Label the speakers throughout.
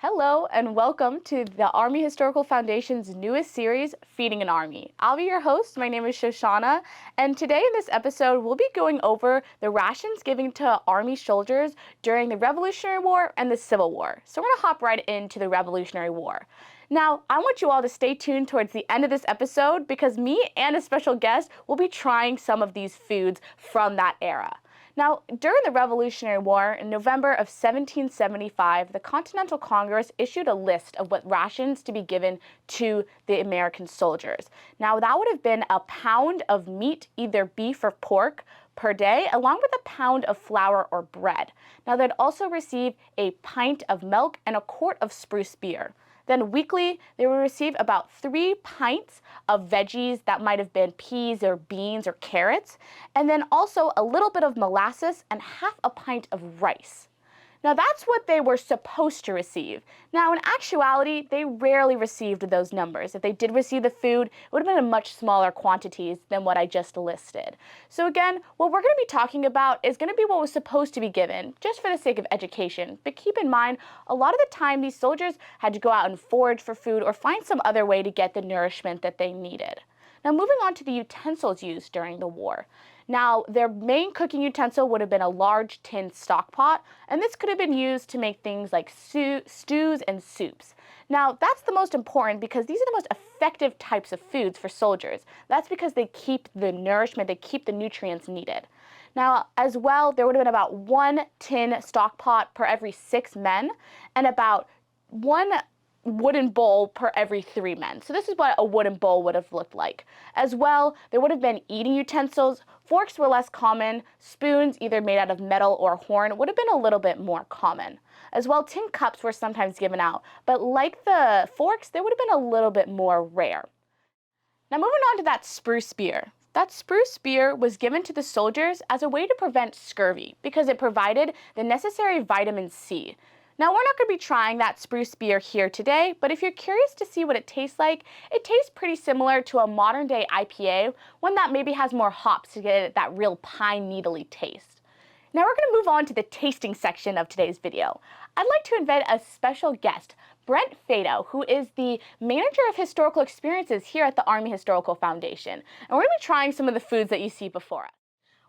Speaker 1: Hello and welcome to the Army Historical Foundation's newest series, Feeding an Army. I'll be your host. My name is Shoshana, and today in this episode, we'll be going over the rations given to Army soldiers during the Revolutionary War and the Civil War. So we're going to hop right into the Revolutionary War. Now, I want you all to stay tuned towards the end of this episode because me and a special guest will be trying some of these foods from that era. Now, during the Revolutionary War, in November of 1775, the Continental Congress issued a list of what rations to be given to the American soldiers. Now, that would have been a pound of meat, either beef or pork, per day, along with a pound of flour or bread. Now, they'd also receive a pint of milk and a quart of spruce beer. Then weekly, they would receive about 3 pints of veggies that might have been peas or beans or carrots, and then also a little bit of molasses and half a pint of rice. Now that's what they were supposed to receive. Now in actuality, they rarely received those numbers. If they did receive the food, it would have been in much smaller quantities than what I just listed. So again, what we're going to be talking about is going to be what was supposed to be given, just for the sake of education. But keep in mind, a lot of the time these soldiers had to go out and forage for food or find some other way to get the nourishment that they needed. Now moving on to the utensils used during the war. Now, their main cooking utensil would have been a large tin stock pot, and this could have been used to make things like stews and soups. Now, that's the most important because these are the most effective types of foods for soldiers. That's because they keep the nourishment, they keep the nutrients needed. Now, as well, there would have been about 1 tin stock pot per every 6 men, and about 1 wooden bowl per every 3 men. So this is what a wooden bowl would have looked like. As well, there would have been eating utensils. Forks were less common. Spoons, either made out of metal or horn, would have been a little bit more common. As well, tin cups were sometimes given out, but like the forks, they would have been a little bit more rare. Now moving on to that spruce spear. That spruce spear was given to the soldiers as a way to prevent scurvy because it provided the necessary vitamin C. Now, we're not going to be trying that spruce spear here today, but if you're curious to see what it tastes like, it tastes pretty similar to a modern-day IPA, one that maybe has more hops to get that real pine needly taste. Now, we're going to move on to the tasting section of today's video. I'd like to invite a special guest, Brent Feito, who is the Manager of Historical Experiences here at the Army Historical Foundation. And we're going to be trying some of the foods that you see before us.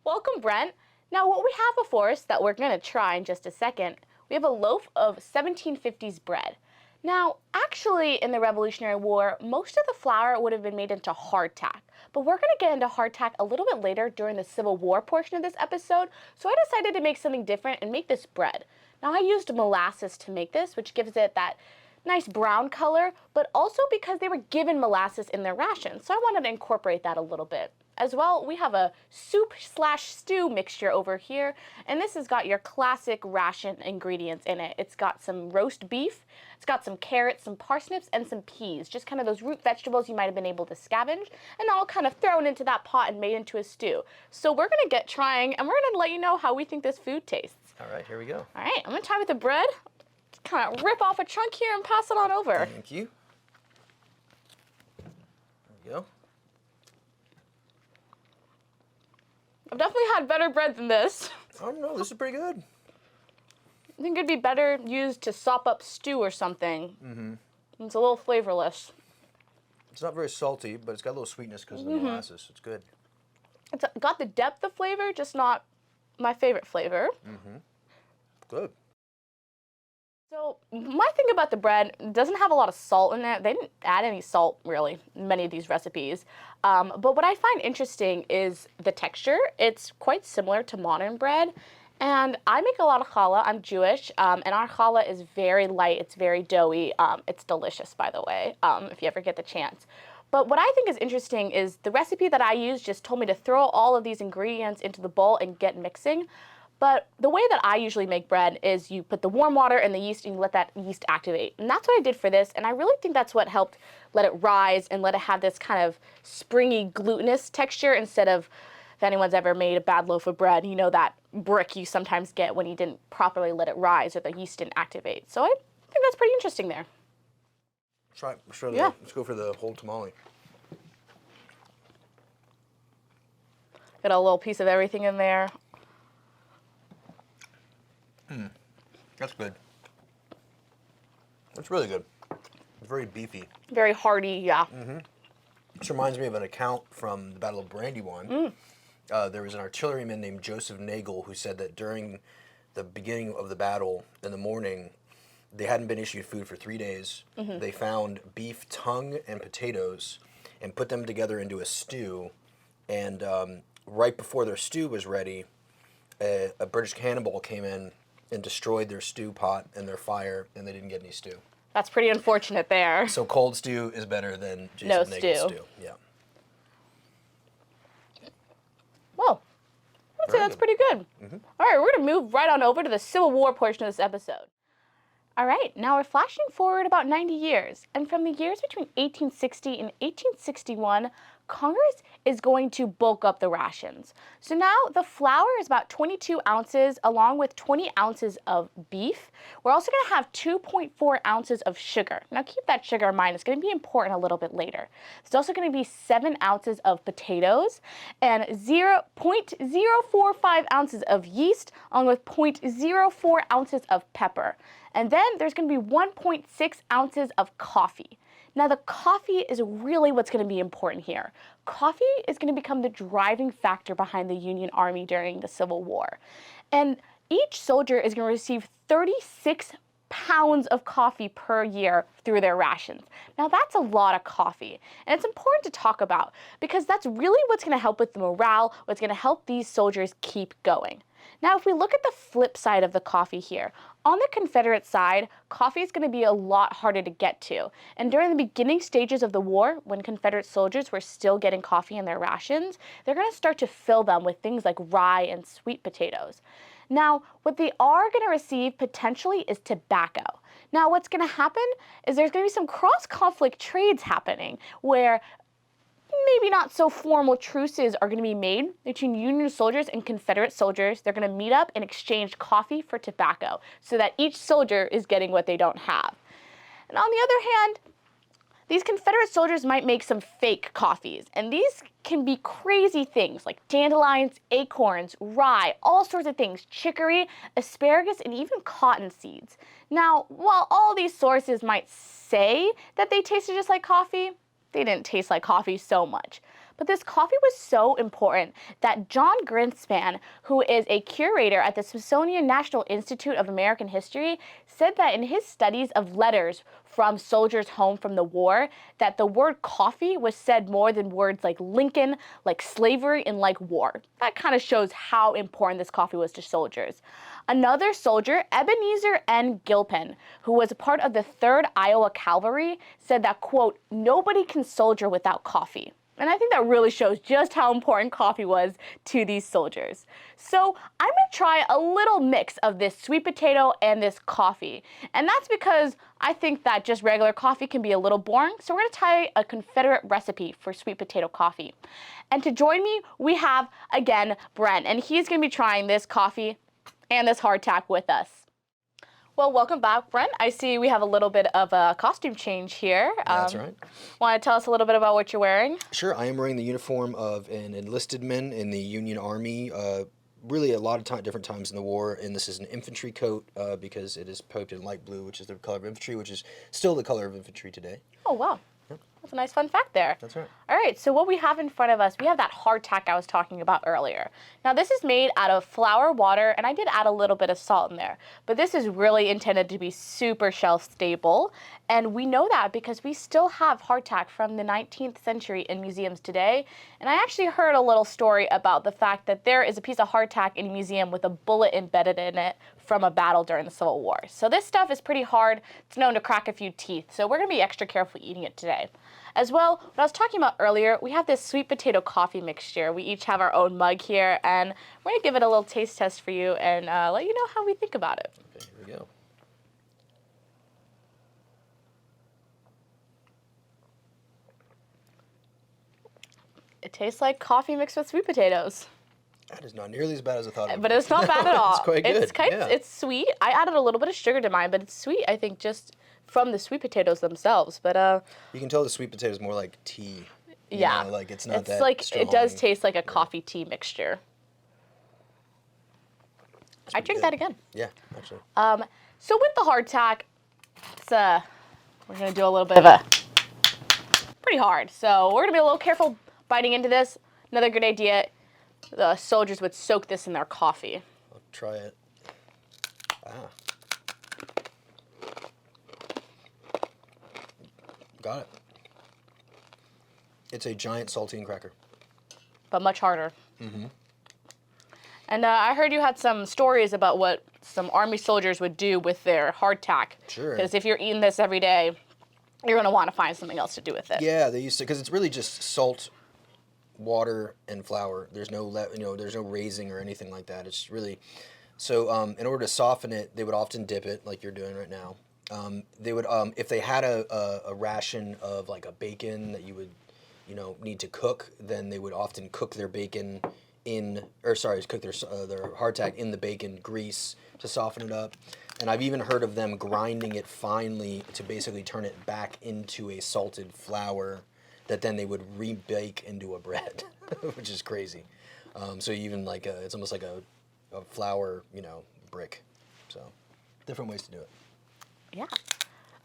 Speaker 1: Welcome, Brent. Now, what we have before us that we're going to try in just a second, we have a loaf of 1750s bread. Now, actually, in the Revolutionary War, most of the flour would have been made into hardtack. But we're going to get into hardtack a little bit later during the Civil War portion of this episode, so I decided to make something different and make this bread. Now, I used molasses to make this, which gives it that nice brown color, but also because they were given molasses in their rations, so I wanted to incorporate that a little bit. As well, we have a soup/stew mixture over here, and this has got your classic ration ingredients in it. It's got some roast beef, it's got some carrots, some parsnips, and some peas, just kind of those root vegetables you might have been able to scavenge, and all kind of thrown into that pot and made into a stew. So we're going to get trying, and we're going to let you know how we think this food tastes.
Speaker 2: All right, here we go.
Speaker 1: All right, I'm going to try with the bread. Just kind of rip off a chunk here and pass it on over.
Speaker 2: Thank you. There we go.
Speaker 1: I've definitely had better bread than this.
Speaker 2: I don't know, this is pretty good.
Speaker 1: I think it'd be better used to sop up stew or something. It's a little flavorless.
Speaker 2: It's not very salty, but it's got a little sweetness because of the molasses. It's good.
Speaker 1: It's got the depth of flavor, just not my favorite flavor.
Speaker 2: Good.
Speaker 1: So my thing about the bread, it doesn't have a lot of salt in it. They didn't add any salt, really, in many of these recipes. But what I find interesting is the texture. It's quite similar to modern bread. And I make a lot of challah. I'm Jewish, and our challah is very light. It's very doughy. It's delicious, by the way, if you ever get the chance. But what I think is interesting is the recipe that I used just told me to throw all of these ingredients into the bowl and get mixing. But the way that I usually make bread is you put the warm water and the yeast and you let that yeast activate. And that's what I did for this. And I really think that's what helped let it rise and let it have this kind of springy, glutinous texture instead of, if anyone's ever made a bad loaf of bread, you know that brick you sometimes get when you didn't properly let it rise or the yeast didn't activate. So I think that's pretty interesting there.
Speaker 2: Let's go for the whole tamale.
Speaker 1: Got a little piece of everything in there.
Speaker 2: That's good. It's really good. It's very beefy.
Speaker 1: Very hearty, yeah.
Speaker 2: This reminds me of an account from the Battle of Brandywine. There was an artilleryman named Joseph Nagel who said that during the beginning of the battle in the morning, they hadn't been issued food for 3 days. They found beef tongue and potatoes and put them together into a stew. And right before their stew was ready, a British cannonball came in and destroyed their stew pot and their fire, and they didn't get any stew.
Speaker 1: That's pretty unfortunate there.
Speaker 2: So cold stew is better than Jason Nagel's stew. Yeah.
Speaker 1: Well, I'd say that's pretty good. All right, we're going to move right on over to the Civil War portion of this episode. All right, now we're flashing forward about 90 years. And from the years between 1860 and 1861, Congress is going to bulk up the rations. So now the flour is about 22 ounces along with 20 ounces of beef. We're also going to have 2.4 ounces of sugar. Now keep that sugar in mind. It's going to be important a little bit later. There's also going to be 7 ounces of potatoes and 0.045 ounces of yeast along with 0.04 ounces of pepper. And then there's going to be 1.6 ounces of coffee. Now the coffee is really what's going to be important here. Coffee is going to become the driving factor behind the Union Army during the Civil War. And each soldier is going to receive 36 pounds of coffee per year through their rations. Now that's a lot of coffee, and it's important to talk about because that's really what's going to help with the morale, what's going to help these soldiers keep going. Now, if we look at the flip side of the coffee here, on the Confederate side, coffee is going to be a lot harder to get to. And during the beginning stages of the war, when Confederate soldiers were still getting coffee in their rations, they're going to start to fill them with things like rye and sweet potatoes. Now, what they are going to receive potentially is tobacco. Now, what's going to happen is there's going to be some cross-conflict trades happening where maybe not so formal truces are going to be made between Union soldiers and Confederate soldiers. They're going to meet up and exchange coffee for tobacco so that each soldier is getting what they don't have. And on the other hand, these Confederate soldiers might make some fake coffees, and these can be crazy things like dandelions, acorns, rye, all sorts of things, chicory, asparagus, and even cotton seeds. Now, while all these sources might say that they tasted just like coffee, they didn't taste like coffee so much. But this coffee was so important that John Greenspan, who is a curator at the Smithsonian National Institute of American History, said that in his studies of letters from soldiers home from the war, that the word coffee was said more than words like Lincoln, like slavery, and like war. That kind of shows how important this coffee was to soldiers. Another soldier, Ebenezer N. Gilpin, who was a part of the 3rd Iowa Cavalry, said that, quote, "Nobody can soldier without coffee." And I think that really shows just how important coffee was to these soldiers. So I'm going to try a little mix of this sweet potato and this coffee. And that's because I think that just regular coffee can be a little boring. So we're going to try a Confederate recipe for sweet potato coffee. And to join me, we have, again, Brent. And he's going to be trying this coffee and this hardtack with us. Well, welcome back, Brent. I see we have a little bit of a costume change here.
Speaker 2: That's right.
Speaker 1: Want to tell us a little bit about what you're wearing?
Speaker 2: Sure. I am wearing the uniform of an enlisted man in the Union Army. Really a lot of different times in the war, and this is an infantry coat because it is poked in light blue, which is the color of infantry, which is still the color of infantry today.
Speaker 1: Oh, wow. Yep. That's a nice fun fact there.
Speaker 2: That's right.
Speaker 1: All right, so what we have in front of us, we have that hardtack I was talking about earlier. Now this is made out of flour, water, and I did add a little bit of salt in there. But this is really intended to be super shelf stable. And we know that because we still have hardtack from the 19th century in museums today. And I actually heard a little story about the fact that there is a piece of hardtack in a museum with a bullet embedded in it from a battle during the Civil War. So this stuff is pretty hard. It's known to crack a few teeth. So we're going to be extra careful eating it today. As well, what I was talking about earlier, we have this sweet potato coffee mixture. We each have our own mug here, and we're going to give it a little taste test for you and let you know how we think about it.
Speaker 2: Okay, here we go.
Speaker 1: It tastes like coffee mixed with sweet potatoes.
Speaker 2: That is not nearly as bad as I thought it would be.
Speaker 1: But it's not bad at all.
Speaker 2: It's quite good.
Speaker 1: It's sweet. I added a little bit of sugar to mine, but it's sweet, I think, just from the sweet potatoes themselves. But
Speaker 2: you can tell the sweet potato is more like tea.
Speaker 1: Yeah.
Speaker 2: You know, like it's not
Speaker 1: it's
Speaker 2: that
Speaker 1: like
Speaker 2: strong.
Speaker 1: It does taste like a coffee tea mixture. I drink that again.
Speaker 2: Yeah, actually.
Speaker 1: So with the hardtack, It's we're gonna do a little bit of a pretty hard. So we're gonna be a little careful biting into this. Another good idea, the soldiers would soak this in their coffee.
Speaker 2: I'll try it. Got it. It's a giant saltine cracker.
Speaker 1: But much harder. Mm-hmm. And I heard you had some stories about what some army soldiers would do with their hardtack.
Speaker 2: Sure.
Speaker 1: Because if you're eating this every day, you're going to want to find something else to do with it.
Speaker 2: Yeah, they used to, because it's really just salt, water, and flour. There's no, there's no raising or anything like that. It's really, so in order to soften it, they would often dip it like you're doing right now. They would, if they had a ration of like a bacon that you would, need to cook, then they would often cook their bacon cook their hardtack in the bacon grease to soften it up. And I've even heard of them grinding it finely to basically turn it back into a salted flour that then they would rebake into a bread, which is crazy. So even like it's almost like a flour, brick. So different ways to do it.
Speaker 1: Yeah.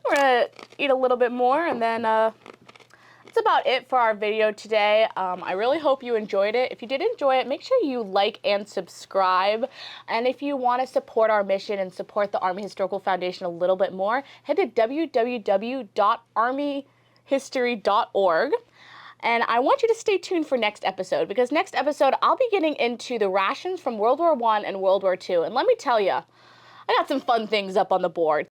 Speaker 1: We're going to eat a little bit more, and then that's about it for our video today. I really hope you enjoyed it. If you did enjoy it, make sure you like and subscribe. And if you want to support our mission and support the Army Historical Foundation a little bit more, head to www.armyhistory.org. And I want you to stay tuned for next episode, because next episode I'll be getting into the rations from World War I and World War II. And let me tell you, I got some fun things up on the board.